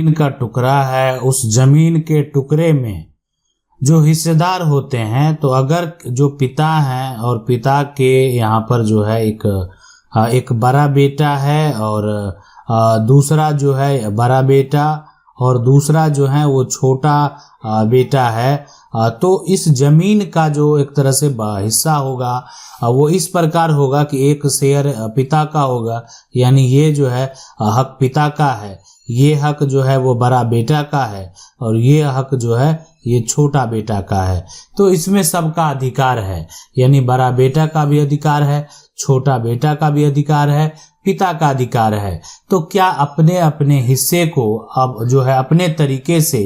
जमीन का टुकड़ा है, उस जमीन के टुकड़े में जो हिस्सेदार होते हैं, तो अगर जो पिता हैं और पिता के यहाँ पर जो है एक बड़ा बेटा है और दूसरा जो है बड़ा बेटा और दूसरा जो है वो छोटा बेटा है, तो इस जमीन का जो एक तरह से हिस्सा होगा वो इस प्रकार होगा कि एक शेयर पिता का होगा, यानी ये जो है हक पिता का है, ये हक जो है वो बड़ा बेटा का है और ये हक जो है ये छोटा बेटा का है। तो इसमें सबका अधिकार है, यानी बड़ा बेटा का भी अधिकार है, छोटा बेटा का भी अधिकार है, पिता का अधिकार है। तो क्या अपने अपने हिस्से को अब जो है अपने तरीके से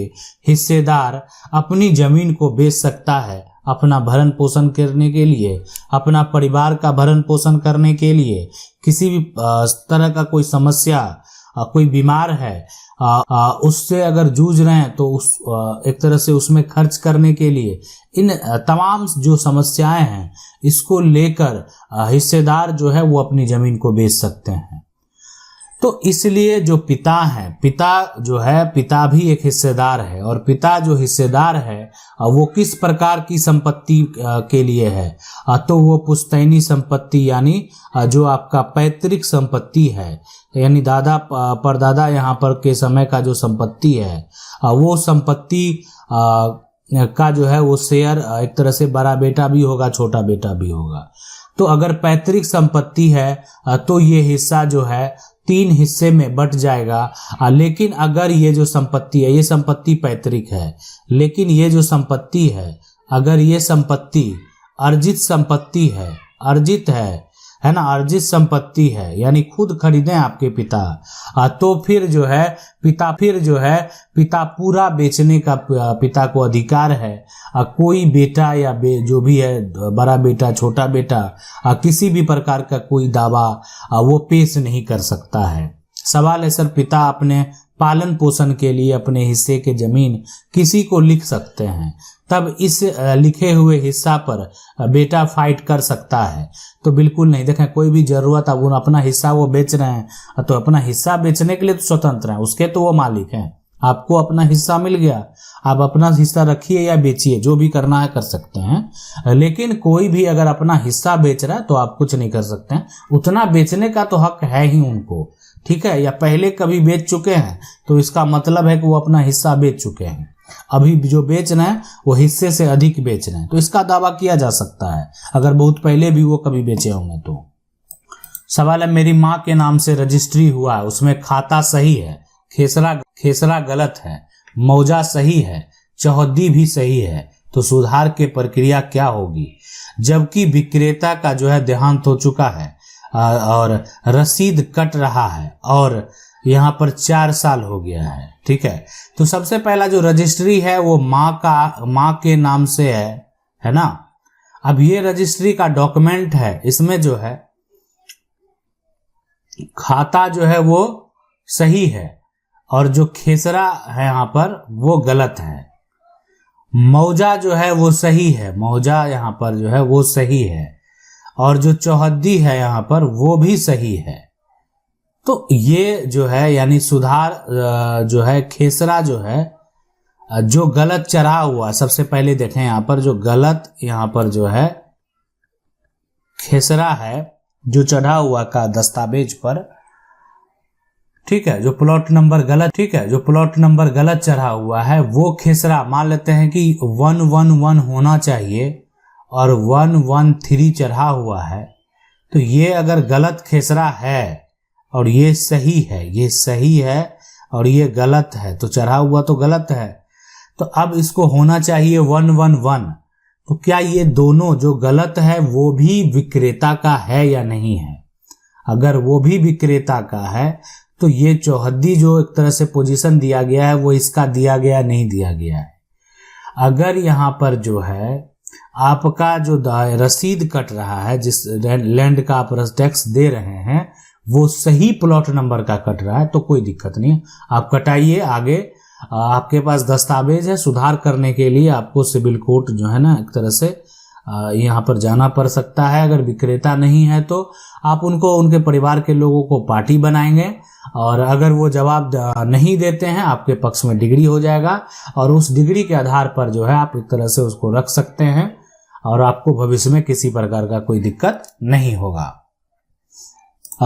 हिस्सेदार अपनी जमीन को बेच सकता है अपना भरण पोषण करने के लिए, अपना परिवार का भरण पोषण करने के लिए, किसी भी तरह का कोई समस्या, कोई बीमार है, उससे अगर जूझ रहे हैं तो उस एक तरह से उसमें खर्च करने के लिए, इन तमाम जो समस्याएं हैं इसको लेकर हिस्सेदार जो है वो अपनी जमीन को बेच सकते हैं। तो इसलिए जो पिता है, पिता जो है पिता भी एक हिस्सेदार है और पिता जो हिस्सेदार है वो किस प्रकार की संपत्ति के लिए है, तो वो पुश्तैनी संपत्ति यानी जो आपका पैतृक संपत्ति है, यानी दादा परदादा यहाँ पर के समय का जो संपत्ति है वो संपत्ति का जो है वो शेयर एक तरह से बड़ा बेटा भी होगा, छोटा बेटा भी होगा। तो अगर पैतृक संपत्ति है तो ये हिस्सा जो है 3 हिस्से में बट जाएगा। लेकिन अगर ये जो संपत्ति है, ये संपत्ति पैतृक है, लेकिन ये जो संपत्ति है, अगर ये संपत्ति अर्जित संपत्ति है, अर्जित है ना, अर्जित संपत्ति है, यानी खुद खरीदे आपके पिता, तो फिर जो है पिता पूरा बेचने का पिता को अधिकार है। कोई बेटा या जो भी है, बड़ा बेटा छोटा बेटा, किसी भी प्रकार का कोई दावा वो पेश नहीं कर सकता है। सवाल है सर, पिता अपने पालन पोषण के लिए अपने हिस्से के जमीन किसी को लिख सकते हैं, तब इस लिखे हुए हिस्सा पर बेटा फाइट कर सकता है? तो बिल्कुल नहीं। देखें, कोई भी जरूरत, अब वो अपना हिस्सा वो बेच रहे हैं तो अपना हिस्सा बेचने के लिए तो स्वतंत्र है, उसके तो वो मालिक हैं। आपको अपना हिस्सा मिल गया, आप अपना हिस्सा रखिए या बेचिए, जो भी करना है कर सकते हैं। लेकिन कोई भी अगर अपना हिस्सा बेच रहा है तो आप कुछ नहीं कर सकते हैं, उतना बेचने का तो हक है ही उनको, ठीक है, या पहले कभी बेच चुके हैं तो इसका मतलब है कि वो अपना हिस्सा बेच चुके हैं। अभी जो बेच रहे हैं वो हिस्से से अधिक बेच रहे हैं, तो इसका दावा किया जा सकता है अगर बहुत पहले भी वो कभी बेचे होंगे तो। सवाल है, मेरी माँ के नाम से रजिस्ट्री हुआ है, उसमें खाता सही है, खेसरा गलत है, मौजा सही है, चौहद्दी भी सही है, तो सुधार के प्रक्रिया क्या होगी? जबकि विक्रेता का जो है देहांत हो चुका है और रसीद कट रहा है और यहाँ पर 4 साल हो गया है, ठीक है। तो सबसे पहला जो रजिस्ट्री है वो माँ के नाम से है ना। अब ये रजिस्ट्री का डॉक्यूमेंट है, इसमें जो है खाता जो है वो सही है और जो खेसरा है यहाँ पर वो गलत है। मौजा जो है वो सही है, मौजा यहाँ पर जो है वो सही है और जो चौहद्दी है यहाँ पर वो भी सही है। तो ये जो है यानी सुधार जो है, खेसरा जो है जो गलत चढ़ा हुआ, सबसे पहले देखें यहाँ पर जो गलत यहाँ पर जो है खेसरा है जो चढ़ा हुआ का दस्तावेज पर, ठीक है, जो प्लॉट नंबर गलत, ठीक है, जो प्लॉट नंबर गलत चढ़ा हुआ है वो खेसरा, मान लेते हैं कि 111 होना चाहिए और 113 चढ़ा हुआ है, तो ये अगर गलत खेसरा है और ये सही है, ये सही है और ये गलत है, तो चढ़ा हुआ तो गलत है, तो अब इसको होना चाहिए 111। तो क्या ये दोनों जो गलत है वो भी विक्रेता का है या नहीं है? अगर वो भी विक्रेता का है तो ये चौहद्दी जो एक तरह से पोजीशन दिया गया है वो इसका दिया गया नहीं दिया गया है। अगर यहाँ पर जो है आपका जो रसीद कट रहा है, जिस लैंड का आप टैक्स दे रहे हैं वो सही प्लॉट नंबर का कट रहा है तो कोई दिक्कत नहीं है, आप कटाइए। आगे आपके पास दस्तावेज है, सुधार करने के लिए आपको सिविल कोर्ट जो है ना एक तरह से यहाँ पर जाना पड़ सकता है। अगर विक्रेता नहीं है तो आप उनको, उनके परिवार के लोगों को पार्टी बनाएंगे, और अगर वो जवाब नहीं देते हैं आपके पक्ष में डिग्री हो जाएगा, और उस डिग्री के आधार पर जो है आप एक तरह से उसको रख सकते हैं और आपको भविष्य में किसी प्रकार का कोई दिक्कत नहीं होगा।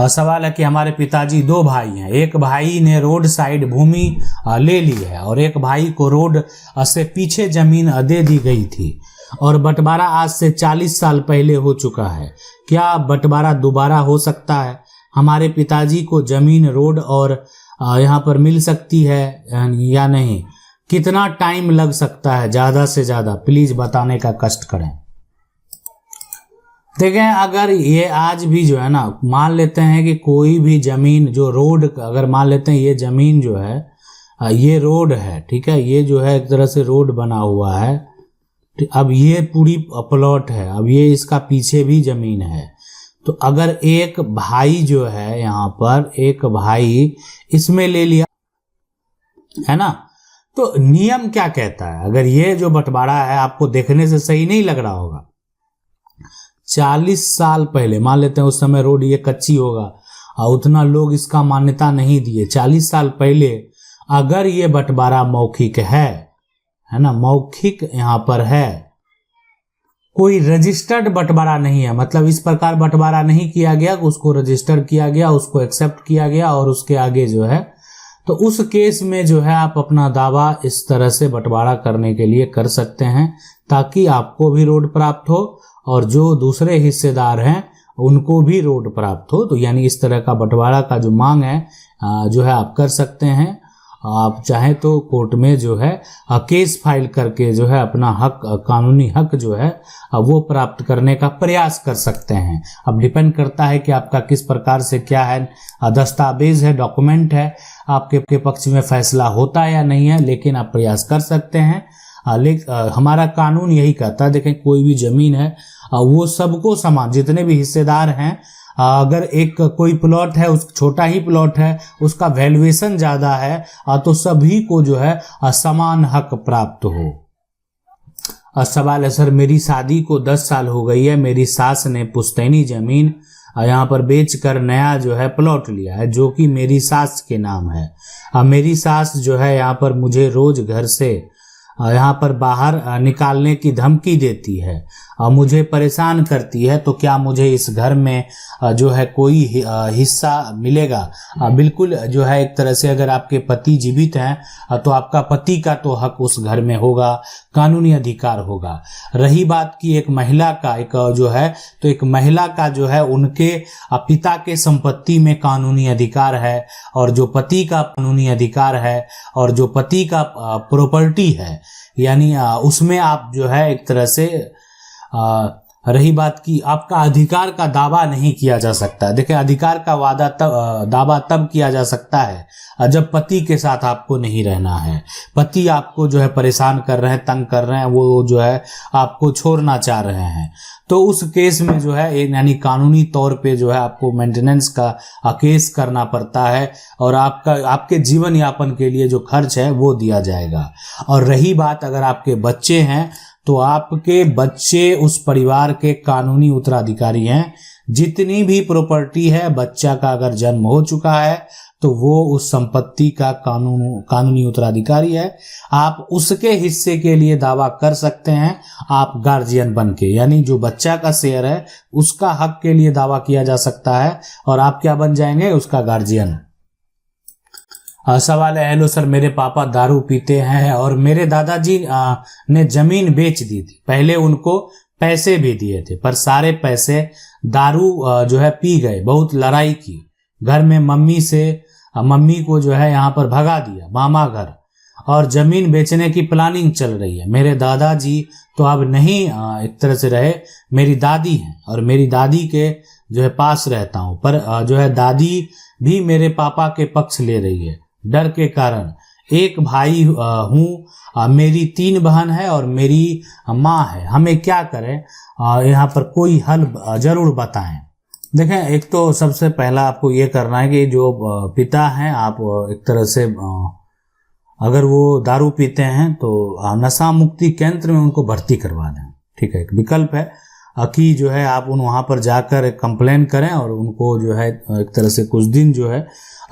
सवाल है कि हमारे पिताजी 2 भाई हैं, एक भाई ने रोड साइड भूमि ले ली है और एक भाई को रोड से पीछे जमीन दे दी गई थी, और बंटवारा आज से 40 साल पहले हो चुका है। क्या बंटवारा दोबारा हो सकता है? हमारे पिताजी को जमीन रोड और यहाँ पर मिल सकती है या नहीं? कितना टाइम लग सकता है ज़्यादा से ज़्यादा? प्लीज़ बताने का कष्ट करें। देखें, अगर ये आज भी जो है ना, मान लेते हैं कि कोई भी जमीन जो रोड, अगर मान लेते हैं ये जमीन जो है ये रोड है, ठीक है, ये जो है एक तरह से रोड बना हुआ है। अब ये पूरी प्लॉट है, अब ये इसका पीछे भी जमीन है, तो अगर एक भाई जो है यहाँ पर, एक भाई इसमें ले लिया है ना, तो नियम क्या कहता है? अगर ये जो बंटवारा है आपको देखने से सही नहीं लग रहा होगा, 40 साल पहले, मान लेते हैं उस समय रोड ये कच्ची होगा और उतना लोग इसका मान्यता नहीं दिए, 40 साल पहले अगर ये बंटवारा मौखिक है ना, मौखिक यहाँ पर है, कोई रजिस्टर्ड बंटवारा नहीं है, मतलब इस प्रकार बंटवारा नहीं किया गया, उसको रजिस्टर किया गया, उसको एक्सेप्ट किया गया और उसके आगे जो है, तो उस केस में जो है आप अपना दावा इस तरह से बंटवारा करने के लिए कर सकते हैं, ताकि आपको भी रोड प्राप्त हो और जो दूसरे हिस्सेदार हैं उनको भी रोड प्राप्त हो। तो यानी इस तरह का बंटवारा का जो मांग है जो है आप कर सकते हैं। आप चाहें तो कोर्ट में जो है केस फाइल करके जो है अपना हक, कानूनी हक जो है वो प्राप्त करने का प्रयास कर सकते हैं। अब डिपेंड करता है कि आपका किस प्रकार से क्या है, दस्तावेज है, डॉक्यूमेंट है, आपके पक्ष में फैसला होता है या नहीं है, लेकिन आप प्रयास कर सकते हैं। लेकिन हमारा कानून यही कहता है, देखें कोई भी जमीन है वो सबको समान, जितने भी हिस्सेदार हैं, अगर एक कोई प्लॉट है, उस छोटा ही प्लॉट है, उसका वैल्यूएशन ज़्यादा है, तो सभी को जो है समान हक प्राप्त हो। सवाल है सर, मेरी शादी को 10 साल हो गई है, मेरी सास ने पुश्तैनी जमीन यहाँ पर बेचकर नया जो है प्लॉट लिया है जो कि मेरी सास के नाम है। मेरी सास जो है यहाँ पर मुझे रोज घर से यहाँ पर बाहर निकालने की धमकी देती है, मुझे परेशान करती है, तो क्या मुझे इस घर में जो है कोई हिस्सा मिलेगा? बिल्कुल जो है एक तरह से अगर आपके पति जीवित हैं तो आपका पति का तो हक उस घर में होगा, कानूनी अधिकार होगा। रही बात की एक महिला का, एक जो है तो एक महिला का जो है उनके पिता के संपत्ति में कानूनी अधिकार है, और जो पति का कानूनी अधिकार है, और जो पति का प्रॉपर्टी है, यानी उसमें आप जो है एक तरह से रही बात की आपका अधिकार का दावा नहीं किया जा सकता। देखिए, अधिकार का दावा तब किया जा सकता है जब पति के साथ आपको नहीं रहना है, पति आपको जो है परेशान कर रहे हैं, तंग कर रहे हैं, वो जो है आपको छोड़ना चाह रहे हैं, तो उस केस में जो है यानी कानूनी तौर पे जो है आपको मेंटेनेंस का केस करना पड़ता है, और आपके जीवन यापन के लिए जो खर्च है वो दिया जाएगा। और रही बात अगर आपके बच्चे हैं तो आपके बच्चे उस परिवार के कानूनी उत्तराधिकारी हैं। जितनी भी प्रॉपर्टी है, बच्चा का अगर जन्म हो चुका है तो वो उस संपत्ति का कानूनी उत्तराधिकारी है। आप उसके हिस्से के लिए दावा कर सकते हैं, आप गार्जियन बन के, यानी जो बच्चा का शेयर है उसका हक के लिए दावा किया जा सकता है, और आप क्या बन जाएंगे? उसका गार्जियन। सवाल है, हेलो सर, मेरे पापा दारू पीते हैं और मेरे दादाजी ने जमीन बेच दी थी, पहले उनको पैसे भी दिए थे, पर सारे पैसे दारू जो है पी गए, बहुत लड़ाई की, घर में मम्मी को जो है यहाँ पर भगा दिया मामा घर, और जमीन बेचने की प्लानिंग चल रही है। मेरे दादाजी तो अब नहीं एक तरह से रहे, मेरी दादी हैं और मेरी दादी के जो है पास रहता हूँ, पर जो है दादी भी मेरे पापा के पक्ष ले रही है डर के कारण। एक भाई हूँ, मेरी 3 बहन है और मेरी माँ है, हमें क्या करें? यहाँ पर कोई हल जरूर बताएं। देखें, एक तो सबसे पहला आपको ये करना है कि जो पिता हैं, आप एक तरह से अगर वो दारू पीते हैं तो नशा मुक्ति केंद्र में उनको भर्ती करवा दें, ठीक है, एक विकल्प है कि जो है आप वहाँ पर जाकर कंप्लेन करें और उनको जो है एक तरह से कुछ दिन जो है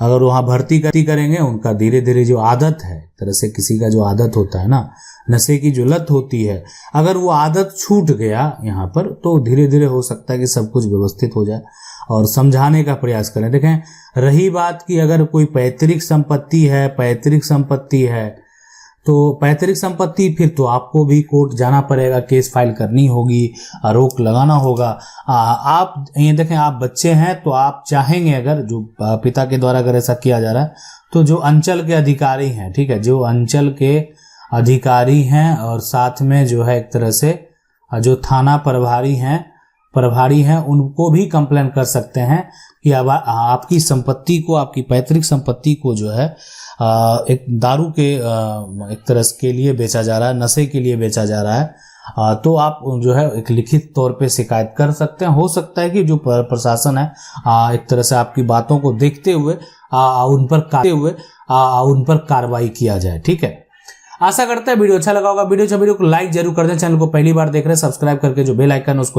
अगर वहाँ भर्ती करेंगे, उनका धीरे धीरे जो आदत है, एक तरह से किसी का जो आदत होता है ना, नशे की जो लत होती है, अगर वो आदत छूट गया यहाँ पर तो धीरे धीरे हो सकता है कि सब कुछ व्यवस्थित हो जाए। और समझाने का प्रयास करें। देखें, रही बात कि अगर कोई पैतृक संपत्ति है तो पैतृक संपत्ति फिर तो आपको भी कोर्ट जाना पड़ेगा, केस फाइल करनी होगी, रोक लगाना होगा। आप ये देखें, आप बच्चे हैं तो आप चाहेंगे अगर जो पिता के द्वारा अगर ऐसा किया जा रहा है तो जो अंचल के अधिकारी हैं, ठीक है, जो अंचल के अधिकारी हैं और साथ में जो है एक तरह से जो थाना प्रभारी हैं उनको भी कंप्लेन कर सकते हैं कि अब आपकी संपत्ति को, आपकी पैतृक संपत्ति को जो है एक दारू के एक तरह के लिए बेचा जा रहा है, नशे के लिए बेचा जा रहा है, तो आप जो है एक लिखित तौर पे शिकायत कर सकते हैं। हो सकता है कि जो प्रशासन है एक तरह से आपकी बातों को देखते हुए उन पर कार्रवाई किया जाए। ठीक है, आशा करते हैं वीडियो अच्छा लगा होगा। वीडियो को लाइक जरूर कर दें। चैनल को पहली बार देख रहे हैं, सब्सक्राइब करके जो बेल आइकन उसको